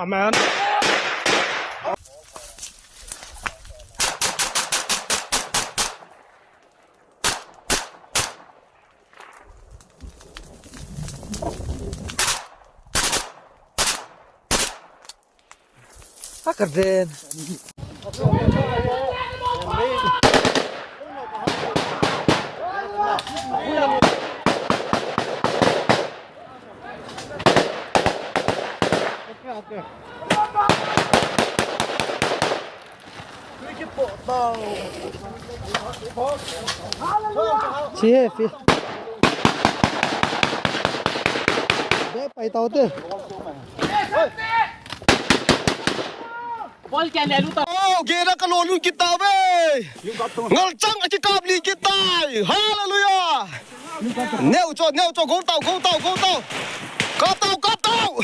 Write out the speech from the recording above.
Amen. Keren. Chia phi. Để bay tàu tư. Oh, gera kalolun kita be. Ngalcang aci kabli kita. Hallelujah. Neo cho go tàu. Kaptau.